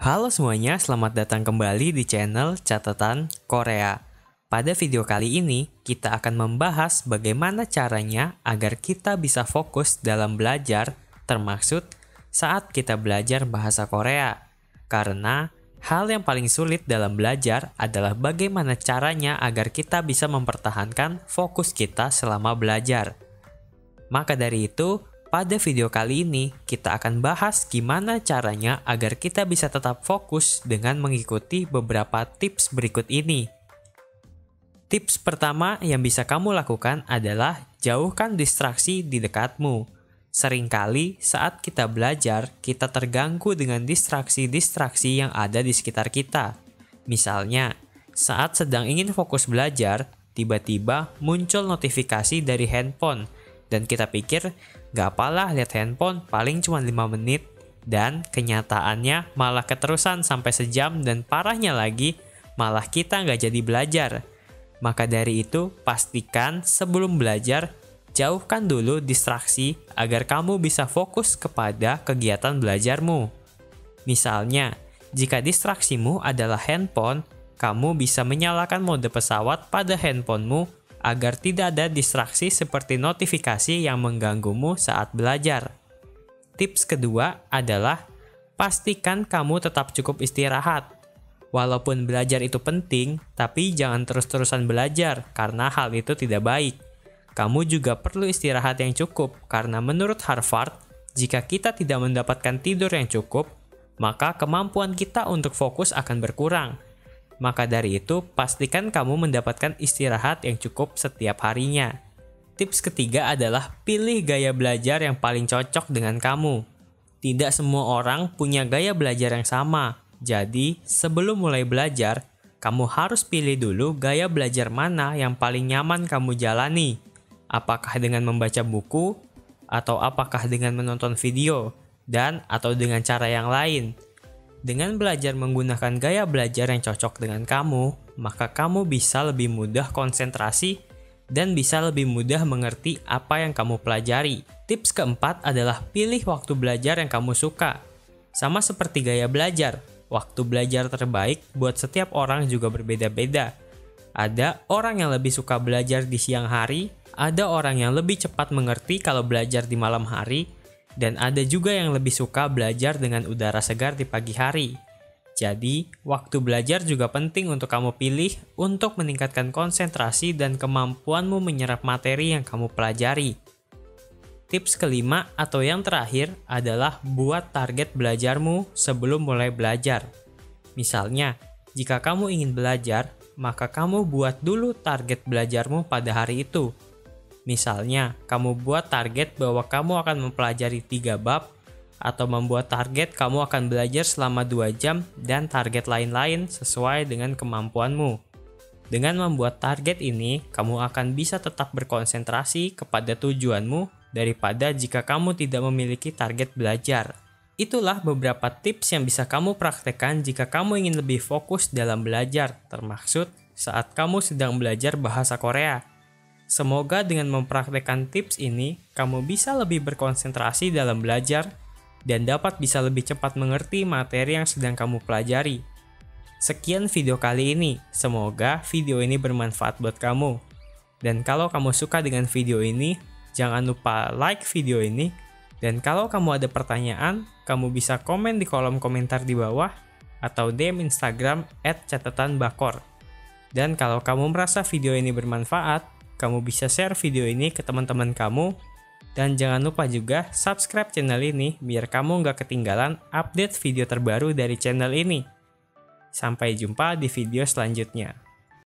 Halo semuanya, selamat datang kembali di channel Catatan Korea. Pada video kali ini, kita akan membahas bagaimana caranya agar kita bisa fokus dalam belajar, termaksud saat kita belajar bahasa Korea. Karena hal yang paling sulit dalam belajar adalah bagaimana caranya agar kita bisa mempertahankan fokus kita selama belajar. Maka dari itu, pada video kali ini, kita akan bahas gimana caranya agar kita bisa tetap fokus dengan mengikuti beberapa tips berikut ini. Tips pertama yang bisa kamu lakukan adalah jauhkan distraksi di dekatmu. Seringkali saat kita belajar, kita terganggu dengan distraksi-distraksi yang ada di sekitar kita. Misalnya, saat sedang ingin fokus belajar, tiba-tiba muncul notifikasi dari handphone, dan kita pikir, gak apalah lihat handphone paling cuma 5 menit. Dan kenyataannya malah keterusan sampai sejam dan parahnya lagi, malah kita gak jadi belajar. Maka dari itu, pastikan sebelum belajar, jauhkan dulu distraksi agar kamu bisa fokus kepada kegiatan belajarmu. Misalnya, jika distraksimu adalah handphone, kamu bisa menyalakan mode pesawat pada handphonemu agar tidak ada distraksi seperti notifikasi yang mengganggumu saat belajar. Tips kedua adalah pastikan kamu tetap cukup istirahat. Walaupun belajar itu penting, tapi jangan terus-terusan belajar karena hal itu tidak baik. Kamu juga perlu istirahat yang cukup karena menurut Harvard, jika kita tidak mendapatkan tidur yang cukup, maka kemampuan kita untuk fokus akan berkurang. Maka dari itu, pastikan kamu mendapatkan istirahat yang cukup setiap harinya. Tips ketiga adalah pilih gaya belajar yang paling cocok dengan kamu. Tidak semua orang punya gaya belajar yang sama. Jadi, sebelum mulai belajar, kamu harus pilih dulu gaya belajar mana yang paling nyaman kamu jalani. Apakah dengan membaca buku, atau apakah dengan menonton video, dan atau dengan cara yang lain. Dengan belajar menggunakan gaya belajar yang cocok dengan kamu, maka kamu bisa lebih mudah konsentrasi dan bisa lebih mudah mengerti apa yang kamu pelajari. Tips keempat adalah pilih waktu belajar yang kamu suka. Sama seperti gaya belajar, waktu belajar terbaik buat setiap orang juga berbeda-beda. Ada orang yang lebih suka belajar di siang hari, ada orang yang lebih cepat mengerti kalau belajar di malam hari, dan ada juga yang lebih suka belajar dengan udara segar di pagi hari. Jadi, waktu belajar juga penting untuk kamu pilih untuk meningkatkan konsentrasi dan kemampuanmu menyerap materi yang kamu pelajari. Tips kelima atau yang terakhir adalah buat target belajarmu sebelum mulai belajar. Misalnya, jika kamu ingin belajar, maka kamu buat dulu target belajarmu pada hari itu. Misalnya, kamu buat target bahwa kamu akan mempelajari 3 bab, atau membuat target kamu akan belajar selama 2 jam dan target lain-lain sesuai dengan kemampuanmu. Dengan membuat target ini, kamu akan bisa tetap berkonsentrasi kepada tujuanmu daripada jika kamu tidak memiliki target belajar. Itulah beberapa tips yang bisa kamu praktekkan jika kamu ingin lebih fokus dalam belajar, termaksud saat kamu sedang belajar bahasa Korea. Semoga dengan mempraktekkan tips ini, kamu bisa lebih berkonsentrasi dalam belajar dan dapat bisa lebih cepat mengerti materi yang sedang kamu pelajari. Sekian video kali ini, semoga video ini bermanfaat buat kamu. Dan kalau kamu suka dengan video ini, jangan lupa like video ini. Dan kalau kamu ada pertanyaan, kamu bisa komen di kolom komentar di bawah atau DM Instagram @catatanbakor. Dan kalau kamu merasa video ini bermanfaat, kamu bisa share video ini ke teman-teman kamu. Dan jangan lupa juga subscribe channel ini biar kamu nggak ketinggalan update video terbaru dari channel ini. Sampai jumpa di video selanjutnya.